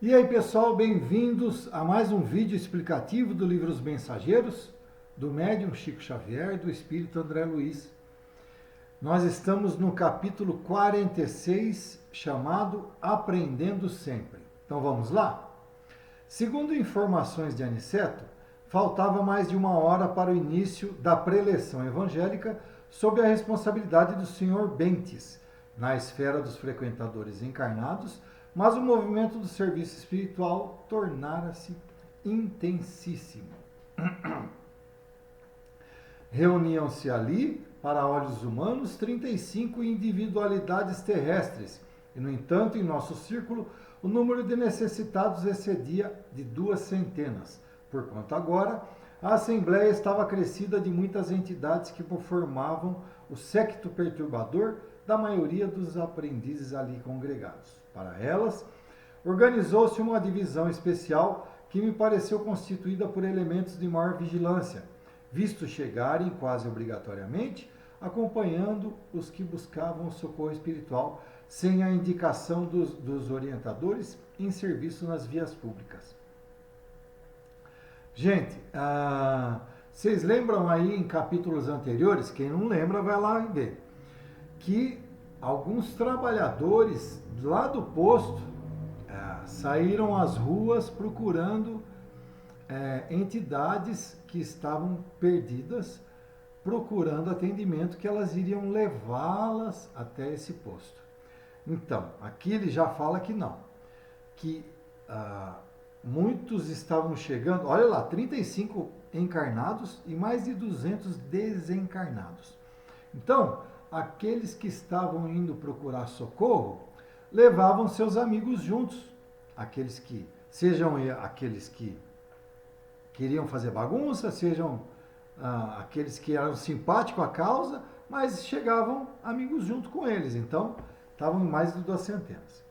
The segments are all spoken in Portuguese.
E aí pessoal, bem-vindos a mais um vídeo explicativo do livro Os Mensageiros, do médium Chico Xavier, do espírito André Luiz. Nós estamos no capítulo 46, chamado Aprendendo Sempre. Então vamos lá? Segundo informações de Aniceto, faltava mais de 1 hora para o início da preleção evangélica sob a responsabilidade do Sr. Bentes, na esfera dos frequentadores encarnados, mas o movimento do serviço espiritual tornara-se intensíssimo. Reuniam-se ali, para olhos humanos, 35 individualidades terrestres, e, no entanto, em nosso círculo, o número de necessitados excedia de 200, porquanto agora a Assembleia estava acrescida de muitas entidades que formavam o séquito perturbador da maioria dos aprendizes ali congregados. Para elas, organizou-se uma divisão especial que me pareceu constituída por elementos de maior vigilância, visto chegarem quase obrigatoriamente, acompanhando os que buscavam socorro espiritual, sem a indicação dos orientadores em serviço nas vias públicas. Gente, vocês lembram aí em capítulos anteriores, quem não lembra vai lá ver, que alguns trabalhadores lá do posto saíram às ruas procurando entidades que estavam perdidas, procurando atendimento, que elas iriam levá-las até esse posto. Então, aqui ele já fala que não, que muitos estavam chegando, olha lá, 35 encarnados e mais de 200 desencarnados. Então, aqueles que estavam indo procurar socorro levavam seus amigos juntos, aqueles que sejam aqueles que queriam fazer bagunça, sejam aqueles que eram simpáticos à causa, mas chegavam amigos junto com eles. Então, estavam mais de 200.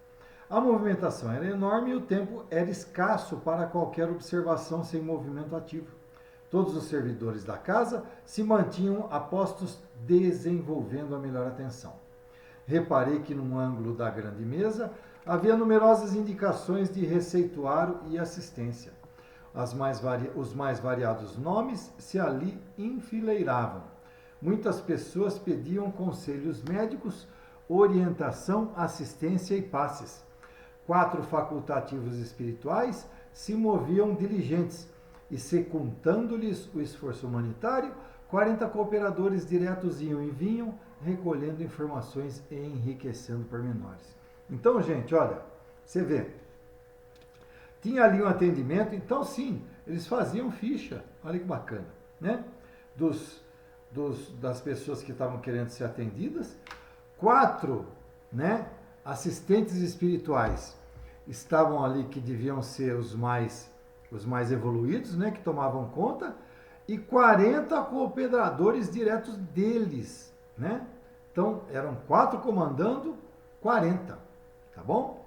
A movimentação era enorme e o tempo era escasso para qualquer observação sem movimento ativo. Todos os servidores da casa se mantinham a postos, desenvolvendo a melhor atenção. Reparei que num ângulo da grande mesa havia numerosas indicações de receituário e assistência. Os mais variados nomes se ali enfileiravam. Muitas pessoas pediam conselhos médicos, orientação, assistência e passes. 4 facultativos espirituais se moviam diligentes e, secundando-lhes o esforço humanitário, 40 cooperadores diretos iam e vinham, recolhendo informações e enriquecendo pormenores. Então, gente, olha, você vê, tinha ali um atendimento, então sim, eles faziam ficha, olha que bacana, né? Das pessoas que estavam querendo ser atendidas. 4, né, assistentes espirituais estavam ali, que deviam ser os mais evoluídos, né, que tomavam conta, e 40 cooperadores diretos deles, né? Então, eram 4 comandando 40, tá bom?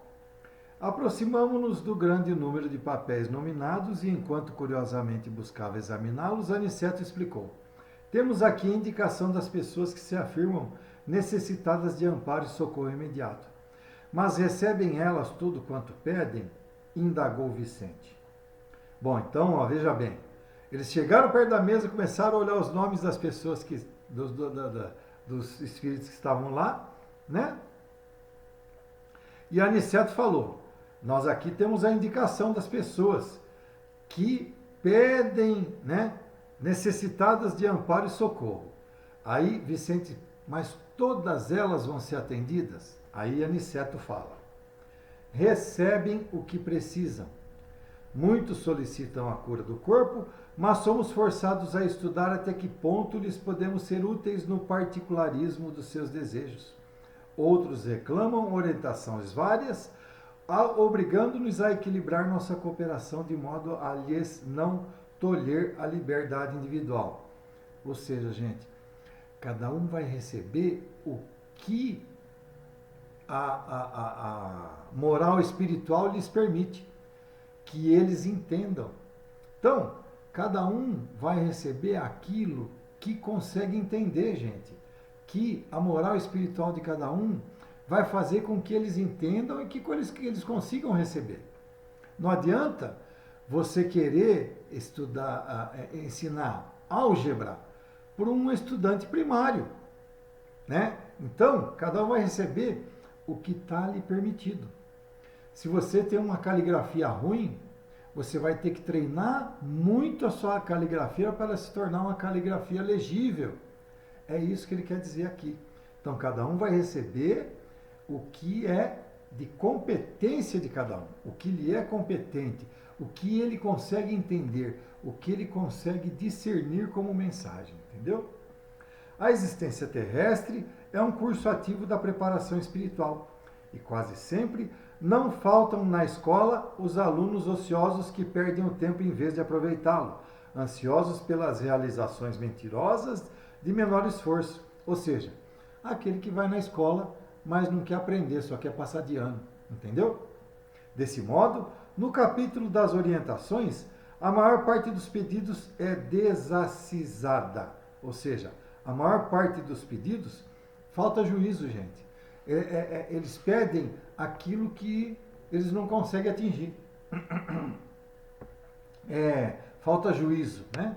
Aproximamo-nos do grande número de papéis nominados e, enquanto curiosamente buscava examiná-los, Aniceto explicou: temos aqui a indicação das pessoas que se afirmam necessitadas de amparo e socorro imediato. Mas recebem elas tudo quanto pedem? Indagou Vicente. Bom, então, ó, veja bem. Eles chegaram perto da mesa e começaram a olhar os nomes das pessoas, dos espíritos que estavam lá, né? E Aniceto falou: nós aqui temos a indicação das pessoas que pedem, né, necessitadas de amparo e socorro. Aí Vicente: mas todas elas vão ser atendidas? Aí Aniceto fala: recebem o que precisam. Muitos solicitam a cura do corpo, mas somos forçados a estudar até que ponto lhes podemos ser úteis no particularismo dos seus desejos. Outros reclamam orientações várias, obrigando-nos a equilibrar nossa cooperação de modo a lhes não tolher a liberdade individual. Ou seja, gente, cada um vai receber o que a moral espiritual lhes permite, que eles entendam. Então, cada um vai receber aquilo que consegue entender, gente. Que a moral espiritual de cada um vai fazer com que eles entendam e que eles consigam receber. Não adianta você querer ensinar álgebra para um estudante primário, né? Então, cada um vai receber o que está lhe permitido. Se você tem uma caligrafia ruim, você vai ter que treinar muito a sua caligrafia para ela se tornar uma caligrafia legível. É isso que ele quer dizer aqui. Então, cada um vai receber o que é de competência de cada um, o que lhe é competente, o que ele consegue entender, o que ele consegue discernir como mensagem, entendeu? A existência terrestre é um curso ativo da preparação espiritual e quase sempre não faltam na escola os alunos ociosos que perdem o tempo em vez de aproveitá-lo, ansiosos pelas realizações mentirosas de menor esforço, ou seja, aquele que vai na escola, mas não quer aprender, só quer passar de ano, entendeu? Desse modo, no capítulo das orientações, a maior parte dos pedidos é desacisada, ou seja, a maior parte dos pedidos falta juízo, gente. Eles pedem aquilo que eles não conseguem atingir. Falta juízo, né?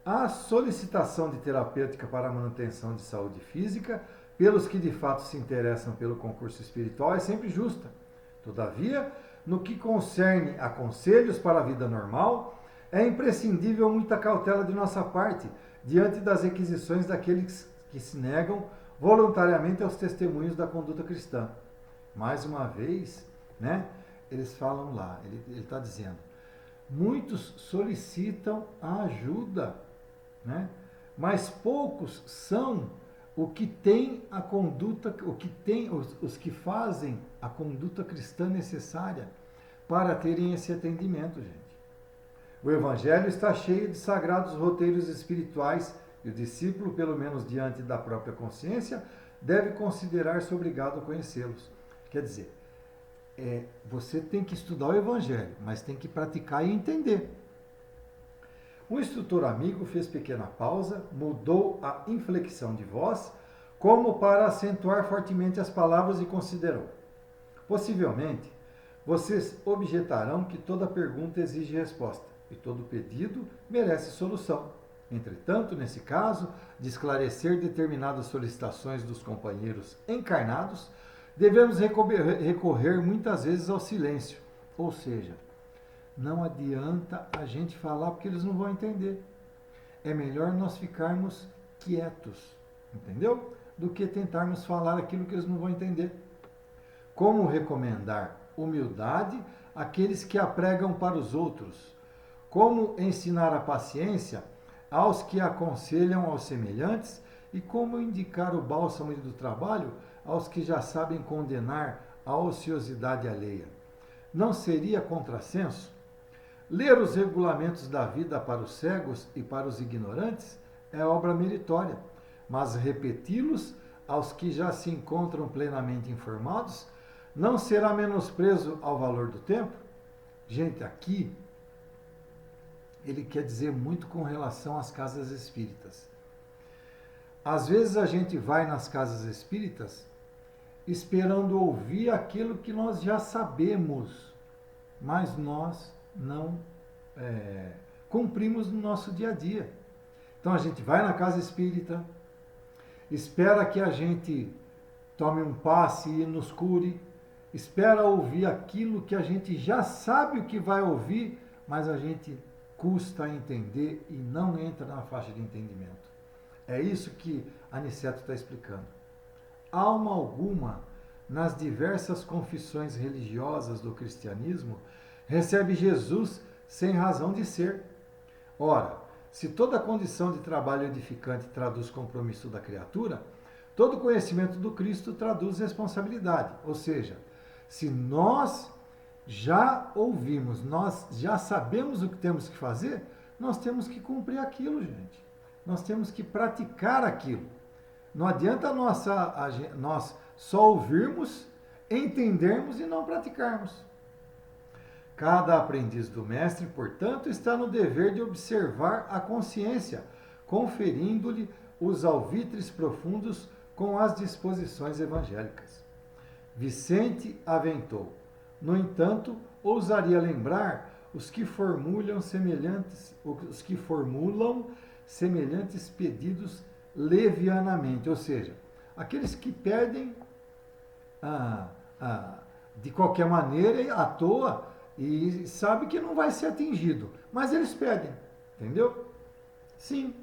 A solicitação de terapêutica para a manutenção de saúde física, pelos que de fato se interessam pelo concurso espiritual, é sempre justa. Todavia, no que concerne a conselhos para a vida normal, é imprescindível muita cautela de nossa parte, diante das requisições daqueles que se negam voluntariamente aos testemunhos da conduta cristã. Mais uma vez, né, eles falam lá, ele está dizendo, muitos solicitam a ajuda, né, mas poucos são os que fazem a conduta cristã necessária para terem esse atendimento, gente. O Evangelho está cheio de sagrados roteiros espirituais e o discípulo, pelo menos diante da própria consciência, deve considerar-se obrigado a conhecê-los. Quer dizer, você tem que estudar o Evangelho, mas tem que praticar e entender. Um instrutor amigo fez pequena pausa, mudou a inflexão de voz, como para acentuar fortemente as palavras e considerou. Possivelmente, vocês objetarão que toda pergunta exige resposta e todo pedido merece solução. Entretanto, nesse caso, de esclarecer determinadas solicitações dos companheiros encarnados, devemos recorrer muitas vezes ao silêncio. Ou seja, não adianta a gente falar porque eles não vão entender. É melhor nós ficarmos quietos, entendeu? Do que tentarmos falar aquilo que eles não vão entender. Como recomendar humildade àqueles que a pregam para os outros? Como ensinar a paciência aos que aconselham aos semelhantes? E como indicar o bálsamo do trabalho aos que já sabem condenar a ociosidade alheia? Não seria contrassenso? Ler os regulamentos da vida para os cegos e para os ignorantes é obra meritória, mas repeti-los aos que já se encontram plenamente informados não será menosprezo ao valor do tempo? Gente, aqui ele quer dizer muito com relação às casas espíritas. Às vezes a gente vai nas casas espíritas esperando ouvir aquilo que nós já sabemos, mas nós não cumprimos no nosso dia a dia. Então a gente vai na casa espírita, espera que a gente tome um passe e nos cure, espera ouvir aquilo que a gente já sabe o que vai ouvir, mas a gente custa a entender e não entra na faixa de entendimento. É isso que Aniceto está explicando. Alma alguma, nas diversas confissões religiosas do cristianismo, recebe Jesus sem razão de ser. Ora, se toda condição de trabalho edificante traduz compromisso da criatura, todo conhecimento do Cristo traduz responsabilidade. Ou seja, se nós já ouvimos, nós já sabemos o que temos que fazer, nós temos que cumprir aquilo, gente. Nós temos que praticar aquilo. Não adianta nós só ouvirmos, entendermos e não praticarmos. Cada aprendiz do mestre, portanto, está no dever de observar a consciência, conferindo-lhe os alvitres profundos com as disposições evangélicas. Vicente aventou: No entanto, ousaria lembrar os que formulam semelhantes pedidos levianamente, ou seja, aqueles que pedem de qualquer maneira, à toa, e sabe que não vai ser atingido, mas eles pedem, entendeu? Sim,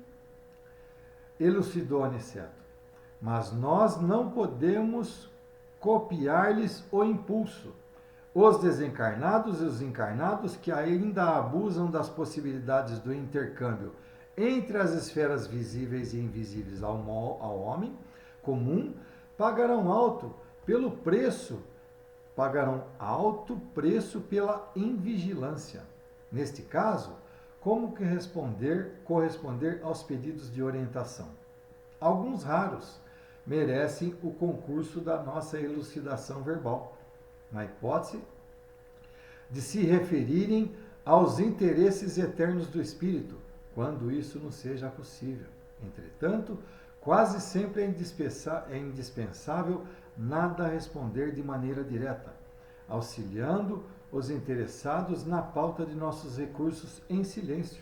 elucidou Aniceto, mas nós não podemos copiar-lhes o impulso. Os desencarnados e os encarnados que ainda abusam das possibilidades do intercâmbio entre as esferas visíveis e invisíveis ao homem comum pagarão alto preço pela invigilância. Neste caso, como que corresponder aos pedidos de orientação? Alguns raros merecem o concurso da nossa elucidação verbal, na hipótese de se referirem aos interesses eternos do espírito, quando isso não seja possível. Entretanto, quase sempre é indispensável nada responder de maneira direta, auxiliando os interessados na pauta de nossos recursos em silêncio,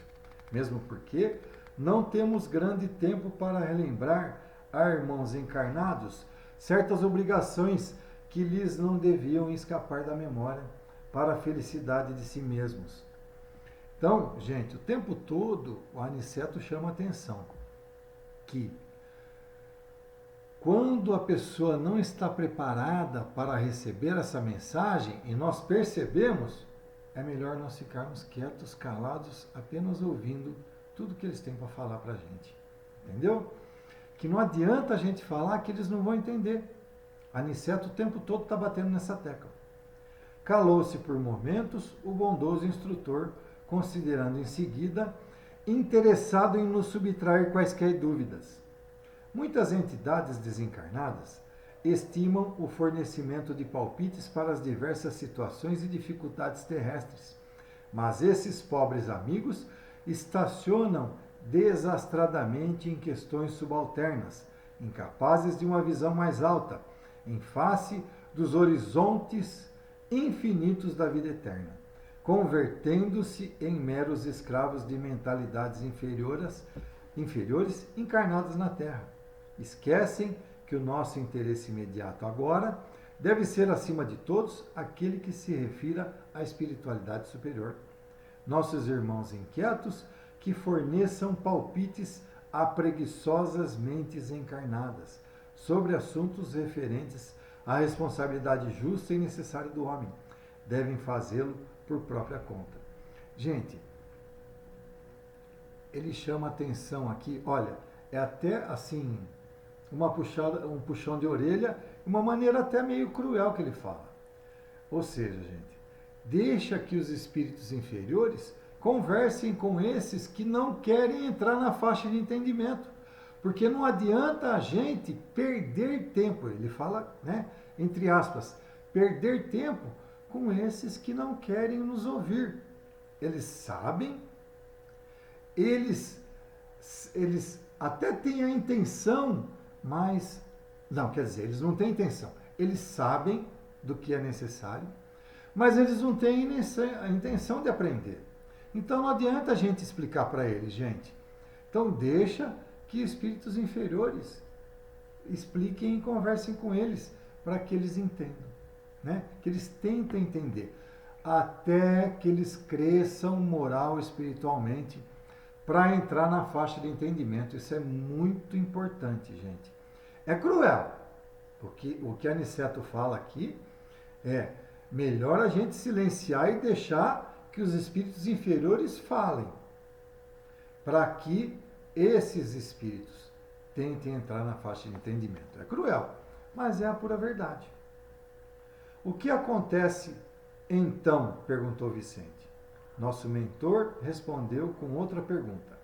mesmo porque não temos grande tempo para relembrar a irmãos encarnados certas obrigações que lhes não deviam escapar da memória para a felicidade de si mesmos. Então, gente, o tempo todo o Aniceto chama a atenção que quando a pessoa não está preparada para receber essa mensagem e nós percebemos, é melhor nós ficarmos quietos, calados, apenas ouvindo tudo que eles têm para falar para a gente. Entendeu? Que não adianta a gente falar que eles não vão entender. Aniceto o tempo todo está batendo nessa tecla. Calou-se por momentos o bondoso instrutor, considerando em seguida interessado em nos subtrair quaisquer dúvidas. Muitas entidades desencarnadas estimam o fornecimento de palpites para as diversas situações e dificuldades terrestres, mas esses pobres amigos estacionam desastradamente em questões subalternas, incapazes de uma visão mais alta, em face dos horizontes infinitos da vida eterna, convertendo-se em meros escravos de mentalidades inferiores encarnadas na Terra. Esquecem que o nosso interesse imediato agora deve ser, acima de todos, aquele que se refira à espiritualidade superior. Nossos irmãos inquietos que forneçam palpites a preguiçosas mentes encarnadas sobre assuntos referentes à responsabilidade justa e necessária do homem, devem fazê-lo por própria conta. Gente, ele chama atenção aqui, olha, é até assim, um puxão de orelha, uma maneira até meio cruel que ele fala. Ou seja, gente, deixa que os espíritos inferiores conversem com esses que não querem entrar na faixa de entendimento. Porque não adianta a gente perder tempo, ele fala, né, entre aspas, perder tempo com esses que não querem nos ouvir. Eles sabem, eles até têm a intenção, mas, não, quer dizer, eles não têm intenção. Eles sabem do que é necessário, mas eles não têm a intenção de aprender. Então não adianta a gente explicar para eles, gente. Então deixa que espíritos inferiores expliquem e conversem com eles para que eles entendam, né? Que eles tentem entender, até que eles cresçam moral espiritualmente para entrar na faixa de entendimento. Isso é muito importante, gente. É cruel, porque o que Aniceto fala aqui é melhor a gente silenciar e deixar que os espíritos inferiores falem, para que esses espíritos tentem entrar na faixa de entendimento. É cruel, mas é a pura verdade. O que acontece então? Perguntou Vicente. Nosso mentor respondeu com outra pergunta.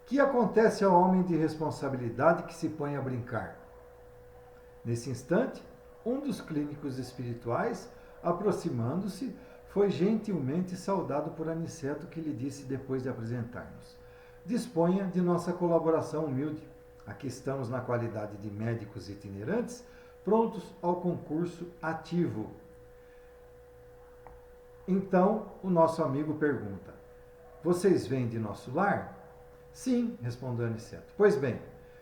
O que acontece ao homem de responsabilidade que se põe a brincar? Nesse instante, um dos clínicos espirituais, aproximando-se, foi gentilmente saudado por Aniceto, que lhe disse depois de apresentar-nos: disponha de nossa colaboração humilde. Aqui estamos na qualidade de médicos itinerantes, prontos ao concurso ativo. Então, o nosso amigo pergunta: vocês vêm de nosso lar? Sim, respondeu Aniceto. Pois bem,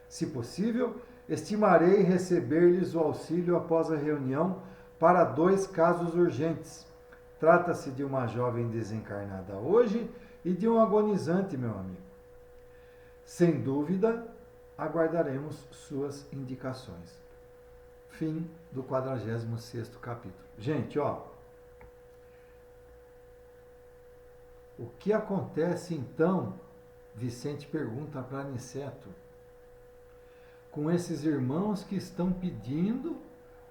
se possível, estimarei receber-lhes o auxílio após a reunião para 2 casos urgentes. Trata-se de uma jovem desencarnada hoje e de um agonizante, meu amigo. Sem dúvida, aguardaremos suas indicações. Fim do 46º capítulo. Gente, ó, o que acontece então, Vicente pergunta para Aniceto, com esses irmãos que estão pedindo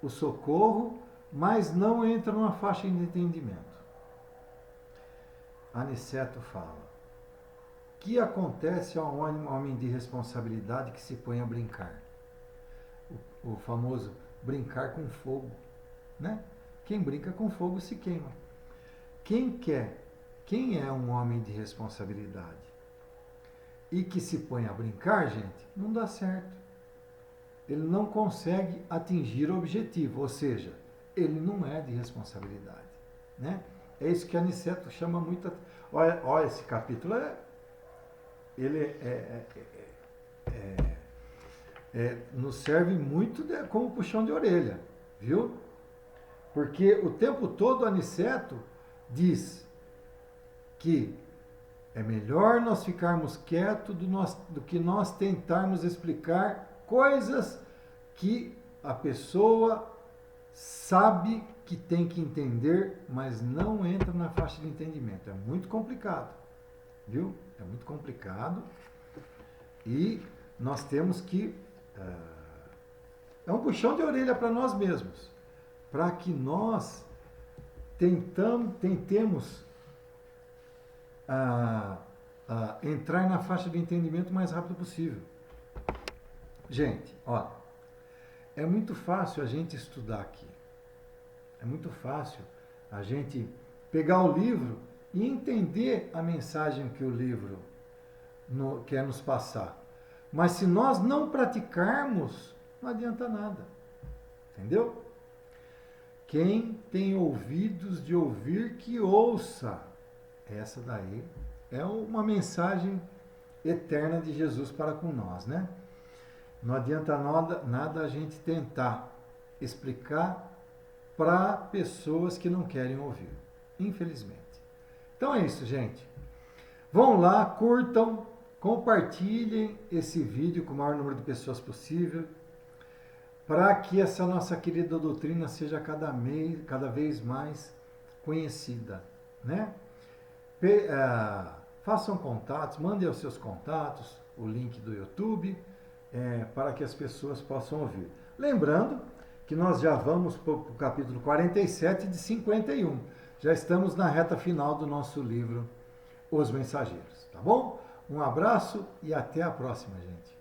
o socorro, mas não entram na faixa de entendimento? Aniceto fala: o que acontece a um homem de responsabilidade que se põe a brincar? O famoso brincar com fogo, né? Quem brinca com fogo se queima. Quem é um homem de responsabilidade e que se põe a brincar, gente, não dá certo. Ele não consegue atingir o objetivo, ou seja, ele não é de responsabilidade, né? É isso que Aniceto chama muito. Olha, esse capítulo ele nos serve muito como puxão de orelha, viu? Porque o tempo todo Aniceto diz que é melhor nós ficarmos quietos do que nós tentarmos explicar coisas que a pessoa sabe que tem que entender, mas não entra na faixa de entendimento. É muito complicado, viu? É muito complicado e nós temos que... é um puxão de orelha para nós mesmos, para que nós tentemos entrar na faixa de entendimento o mais rápido possível. Gente, ó, é muito fácil a gente estudar aqui. É muito fácil a gente pegar o livro e entender a mensagem que o livro quer nos passar. Mas se nós não praticarmos, não adianta nada. Entendeu? Quem tem ouvidos de ouvir, que ouça. Essa daí é uma mensagem eterna de Jesus para com nós, né? Não adianta nada a gente tentar explicar para pessoas que não querem ouvir, infelizmente. Então é isso, gente. Vão lá, curtam, compartilhem esse vídeo com o maior número de pessoas possível, para que essa nossa querida doutrina seja cada vez mais conhecida, né? Façam contatos, mandem os seus contatos, o link do YouTube, para que as pessoas possam ouvir. Lembrando que nós já vamos para o capítulo 47 de 51. Já estamos na reta final do nosso livro Os Mensageiros, tá bom? Um abraço e até a próxima, gente.